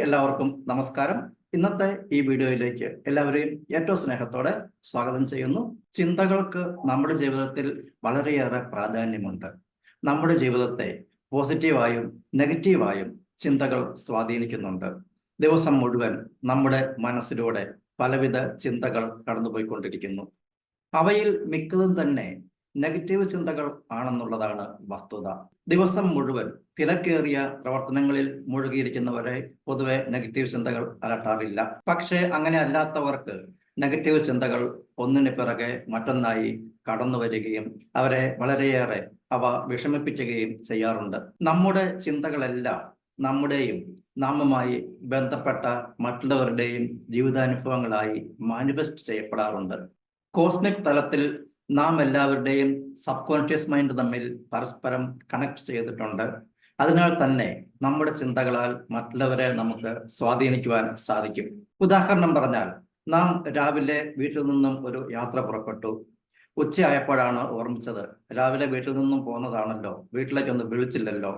എല്ലാവർക്കും നമസ്കാരം. ഇന്നത്തെ ഈ വീഡിയോയിലേക്ക് എല്ലാവരെയും ഏറ്റവും സ്നേഹത്തോടെ സ്വാഗതം ചെയ്യുന്നു. ചിന്തകൾക്ക് നമ്മുടെ ജീവിതത്തിൽ വളരെയേറെ പ്രാധാന്യമുണ്ട്. നമ്മുടെ ജീവിതത്തെ പോസിറ്റീവായും നെഗറ്റീവായും ചിന്തകൾ സ്വാധീനിക്കുന്നുണ്ട്. ദിവസം മുഴുവൻ നമ്മുടെ മനസ്സിലൂടെ പലവിധ ചിന്തകൾ കടന്നുപോയിക്കൊണ്ടിരിക്കുന്നു. അവയിൽ മിക്കതും തന്നെ നെഗറ്റീവ് ചിന്തകൾ ആണെന്നുള്ളതാണ് വസ്തുത. ദിവസം മുഴുവൻ തിരക്കേറിയ പ്രവർത്തനങ്ങളിൽ മുഴുകിയിരിക്കുന്നവരെ പൊതുവെ നെഗറ്റീവ് ചിന്തകൾ അലട്ടാറില്ല. പക്ഷേ അങ്ങനെ അല്ലാത്തവർക്ക് നെഗറ്റീവ് ചിന്തകൾ ഒന്നിന് പിറകെ മറ്റൊന്നായി കടന്നു വരികയും അവരെ വളരെയേറെ അവ വിഷമിപ്പിക്കുകയും ചെയ്യാറുണ്ട്. നമ്മുടെ ചിന്തകളെല്ലാം നമ്മുടെയും നാമുമായി ബന്ധപ്പെട്ട മറ്റുള്ളവരുടെയും ജീവിതാനുഭവങ്ങളായി മാനിഫെസ്റ്റ് ചെയ്യപ്പെടാറുണ്ട്. കോസ്മിക് തലത്തിൽ നാം എല്ലാവരുടെയും സബ് കോൺഷ്യസ് മൈൻഡ് തമ്മിൽ പരസ്പരം കണക്ട് ചെയ്തിട്ടുണ്ട്. അതിനാൽ തന്നെ നമ്മുടെ ചിന്തകളാൽ മറ്റുള്ളവരെ നമുക്ക് സ്വാധീനിക്കുവാൻ സാധിക്കും. ഉദാഹരണം പറഞ്ഞാൽ, നാം രാവിലെ വീട്ടിൽ നിന്നും ഒരു യാത്ര പുറപ്പെട്ടു. ഉച്ചയായപ്പോഴാണ് ഓർമ്മിച്ചത്, രാവിലെ വീട്ടിൽ നിന്നും പോന്നതാണല്ലോ, വീട്ടിലേക്കൊന്ന് വിളിച്ചില്ലല്ലോ.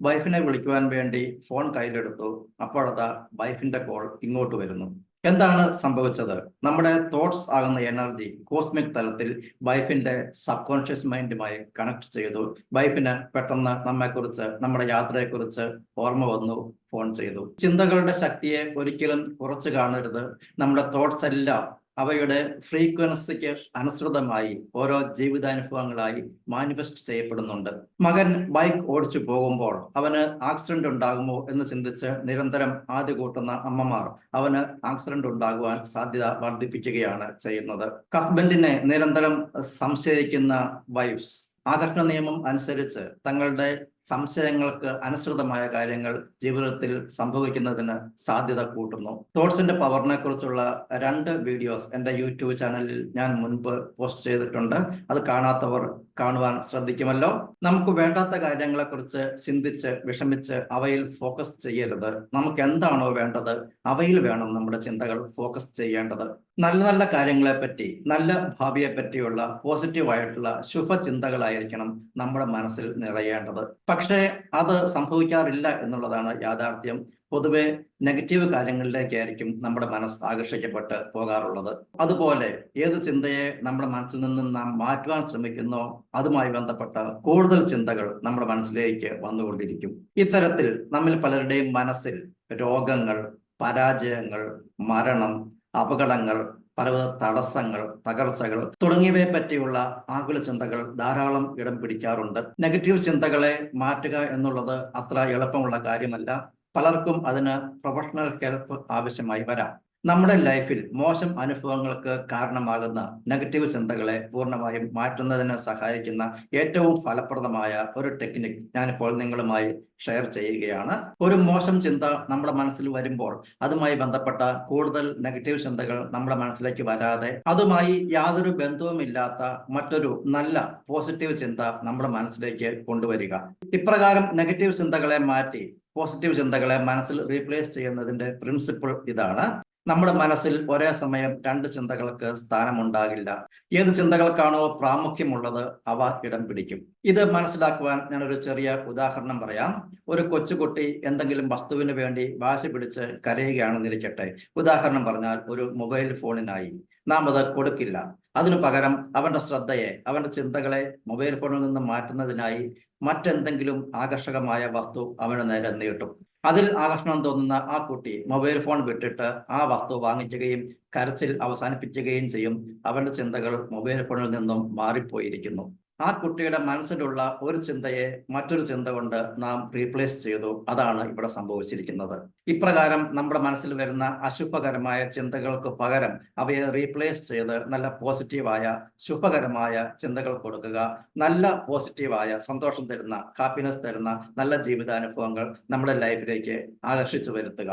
വൈഫിനെ വിളിക്കുവാൻ വേണ്ടി ഫോൺ കയ്യിലെടുത്തു. അപ്പോഴതാ വൈഫിന്റെ കോൾ ഇങ്ങോട്ട് വരുന്നു. എന്താണ് സംഭവിച്ചത്? നമ്മുടെ തോട്ട്സ് ആകുന്ന എനർജി കോസ്മിക് തലത്തിൽ വൈഫിന്റെ സബ് കോൺഷ്യസ് മൈൻഡുമായി കണക്ട് ചെയ്തു. വൈഫിന് പെട്ടെന്ന് നമ്മെക്കുറിച്ച്, നമ്മുടെ യാത്രയെക്കുറിച്ച് ഓർമ്മ വന്നു, ഫോൺ ചെയ്തു. ചിന്തകളുടെ ശക്തിയെ ഒരിക്കലും കുറച്ചു കാണരുത്. നമ്മുടെ തോട്ട്സ് എല്ലാം അവയുടെ ഫ്രീക്വൻസിക്ക് അനുസൃതമായി ഓരോ ജീവിതാനുഭവങ്ങളായി മാനിഫെസ്റ്റ് ചെയ്യപ്പെടുന്നുണ്ട്. മകൻ ബൈക്ക് ഓടിച്ചു പോകുമ്പോൾ അവന് ആക്സിഡന്റ് ഉണ്ടാകുമോ എന്ന് ചിന്തിച്ച് നിരന്തരം ആദ്യ കൂട്ടുന്ന അമ്മമാർ അവന് ആക്സിഡന്റ് ഉണ്ടാകുവാൻ സാധ്യത വർദ്ധിപ്പിക്കുകയാണ് ചെയ്യുന്നത്. ഹസ്ബൻഡിനെ നിരന്തരം സംശയിക്കുന്ന വൈഫ്സ് ആകർഷണ നിയമം അനുസരിച്ച് തങ്ങളുടെ സംശയങ്ങൾക്ക് അനുസൃതമായ കാര്യങ്ങൾ ജീവിതത്തിൽ സംഭവിക്കുന്നതിന് സാധ്യത കൂട്ടുന്നു. തോട്ട്സിന്റെ പവറിനെ കുറിച്ചുള്ള 2 വീഡിയോസ് എൻ്റെ യൂട്യൂബ് ചാനലിൽ ഞാൻ മുൻപ് പോസ്റ്റ് ചെയ്തിട്ടുണ്ട്. അത് കാണാത്തവർ കാണുവാൻ ശ്രദ്ധിക്കുമല്ലോ. നമുക്ക് വേണ്ടാത്ത കാര്യങ്ങളെക്കുറിച്ച് ചിന്തിച്ച് വിഷമിച്ച് അവയിൽ ഫോക്കസ് ചെയ്യരുത്. നമുക്ക് എന്താണോ വേണ്ടത് അവയിൽ വേണം നമ്മുടെ ചിന്തകൾ ഫോക്കസ് ചെയ്യേണ്ടത്. നല്ല നല്ല കാര്യങ്ങളെ പറ്റി, നല്ല ഭാവിയെ പറ്റിയുള്ള പോസിറ്റീവായിട്ടുള്ള ശുഭചിന്തകളായിരിക്കണം നമ്മുടെ മനസ്സിൽ നിറയേണ്ടത്. പക്ഷേ അത് സംഭവിക്കാറില്ല എന്നുള്ളതാണ് യാഥാർത്ഥ്യം. പൊതുവെ നെഗറ്റീവ് കാര്യങ്ങളിലേക്കായിരിക്കും നമ്മുടെ മനസ്സ് ആകർഷിക്കപ്പെട്ട് പോകാറുള്ളത്. അതുപോലെ ഏത് ചിന്തയെ നമ്മുടെ മനസ്സിൽ നിന്ന് നാം മാറ്റുവാൻ ശ്രമിക്കുന്നോ അതുമായി ബന്ധപ്പെട്ട കൂടുതൽ ചിന്തകൾ നമ്മുടെ മനസ്സിലേക്ക് വന്നുകൊണ്ടിരിക്കും. ഇത്തരത്തിൽ നമ്മിൽ പലരുടെയും മനസ്സിൽ രോഗങ്ങൾ, പരാജയങ്ങൾ, മരണം, അപകടങ്ങൾ, പലവിധ തടസ്സങ്ങൾ, തകർച്ചകൾ തുടങ്ങിയവയെ പറ്റിയുള്ള ആകുല ചിന്തകൾ ധാരാളം ഇടം പിടിക്കാറുണ്ട്. നെഗറ്റീവ് ചിന്തകളെ മാറ്റുക എന്നുള്ളത് അത്ര എളുപ്പമുള്ള കാര്യമല്ല. പലർക്കും അതിന് പ്രൊഫഷണൽ ഹെൽപ്പ് ആവശ്യമായി വരാം. നമ്മുടെ ലൈഫിൽ മോശം അനുഭവങ്ങൾക്ക് കാരണമാകുന്ന നെഗറ്റീവ് ചിന്തകളെ പൂർണ്ണമായും മാറ്റുന്നതിന് സഹായിക്കുന്ന ഏറ്റവും ഫലപ്രദമായ ഒരു ടെക്നിക് ഞാനിപ്പോൾ നിങ്ങളുമായി ഷെയർ ചെയ്യുകയാണ്. ഒരു മോശം ചിന്ത നമ്മുടെ മനസ്സിൽ വരുമ്പോൾ അതുമായി ബന്ധപ്പെട്ട കൂടുതൽ നെഗറ്റീവ് ചിന്തകൾ നമ്മുടെ മനസ്സിലേക്ക് വരാതെ അതുമായി യാതൊരു ബന്ധവുമില്ലാത്ത മറ്റൊരു നല്ല പോസിറ്റീവ് ചിന്ത നമ്മുടെ മനസ്സിലേക്ക് കൊണ്ടുവരിക. ഇപ്രകാരം നെഗറ്റീവ് ചിന്തകളെ മാറ്റി പോസിറ്റീവ് ചിന്തകളെ മനസ്സിൽ റീപ്ലേസ് ചെയ്യുന്നതിന്റെ പ്രിൻസിപ്പിൾ ഇതാണ്. നമ്മുടെ മനസ്സിൽ ഒരേ സമയം 2 ചിന്തകൾക്ക് സ്ഥാനമുണ്ടാകില്ല. ഏത് ചിന്തകൾക്കാണോ പ്രാമുഖ്യമുള്ളത് അവ ഇടം പിടിക്കും. ഇത് മനസ്സിലാക്കുവാൻ ഞാനൊരു ചെറിയ ഉദാഹരണം പറയാം. ഒരു കൊച്ചുകുട്ടി എന്തെങ്കിലും വസ്തുവിന് വേണ്ടി വാശി പിടിച്ച് കരയുകയാണെന്നിരിക്കട്ടെ. ഉദാഹരണം പറഞ്ഞാൽ ഒരു മൊബൈൽ ഫോണിനായി. നാം അത് കൊടുക്കില്ല. അതിനു പകരം അവന്റെ ശ്രദ്ധയെ, അവന്റെ ചിന്തകളെ മൊബൈൽ ഫോണിൽ നിന്ന് മാറ്റുന്നതിനായി മറ്റെന്തെങ്കിലും ആകർഷകമായ വസ്തു അവന് നേരെ നീട്ടും. അതിൽ ആകർഷണം തോന്നുന്ന ആ കുട്ടി മൊബൈൽ ഫോൺ വിട്ടിട്ട് ആ വസ്തു വാങ്ങിക്കുകയും കരച്ചിൽ അവസാനിപ്പിക്കുകയും ചെയ്യും. അവന്റെ ചിന്തകൾ മൊബൈൽ ഫോണിൽ നിന്നും മാറിപ്പോയിരിക്കുന്നു. ആ കുട്ടിയുടെ മനസ്സിലുള്ള ഒരു ചിന്തയെ മറ്റൊരു ചിന്ത കൊണ്ട് നാം റീപ്ലേസ് ചെയ്തു. അതാണ് ഇവിടെ സംഭവിച്ചിരിക്കുന്നത്. ഇപ്രകാരം നമ്മുടെ മനസ്സിൽ വരുന്ന അശുഭകരമായ ചിന്തകൾക്ക് പകരം അവയെ റീപ്ലേസ് ചെയ്ത് നല്ല പോസിറ്റീവായ ശുഭകരമായ ചിന്തകൾ കൊടുക്കുക. നല്ല പോസിറ്റീവായ സന്തോഷം തരുന്ന, ഹാപ്പിനെസ് തരുന്ന നല്ല ജീവിതാനുഭവങ്ങൾ നമ്മുടെ ലൈഫിലേക്ക് ആകർഷിച്ചു വരുത്തുക.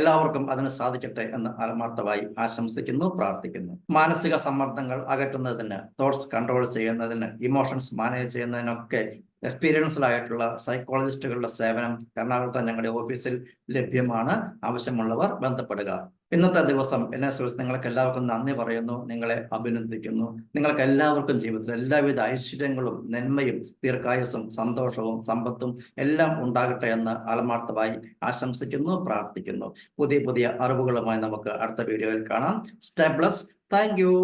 എല്ലാവർക്കും അതിന് സാധിക്കട്ടെ എന്ന് ആത്മാർത്ഥമായി ആശംസിക്കുന്നു, പ്രാർത്ഥിക്കുന്നു. മാനസിക സമ്മർദ്ദങ്ങൾ അകറ്റുന്നതിന്, തോട്ട്സ് കൺട്രോൾ ചെയ്യുന്നതിന്, ഇമോഷൻസ് മാനേജ് ചെയ്യുന്നതിനൊക്കെ എക്സ്പീരിയൻസ്ഡ് ആയിട്ടുള്ള സൈക്കോളജിസ്റ്റുകളുടെ സേവനം എറണാകുളത്ത് ഞങ്ങളുടെ ഓഫീസിൽ ലഭ്യമാണ്. ആവശ്യമുള്ളവർ ബന്ധപ്പെടുക. ഇന്നത്തെ ദിവസം എന്നെ സുഹൃത്ത് നിങ്ങൾക്ക് എല്ലാവർക്കും നന്ദി പറയുന്നു, നിങ്ങളെ അഭിനന്ദിക്കുന്നു. നിങ്ങൾക്ക് എല്ലാവർക്കും ജീവിതത്തിൽ എല്ലാവിധ ഐശ്വര്യങ്ങളും നന്മയും ദീർഘായുസ്സും സന്തോഷവും സമ്പത്തും എല്ലാം ഉണ്ടാകട്ടെ എന്ന് ആത്മാർത്ഥമായി ആശംസിക്കുന്നു, പ്രാർത്ഥിക്കുന്നു. പുതിയ പുതിയ അറിവുകളുമായി നമുക്ക് അടുത്ത വീഡിയോയിൽ കാണാം. Stay blessed. Thank you.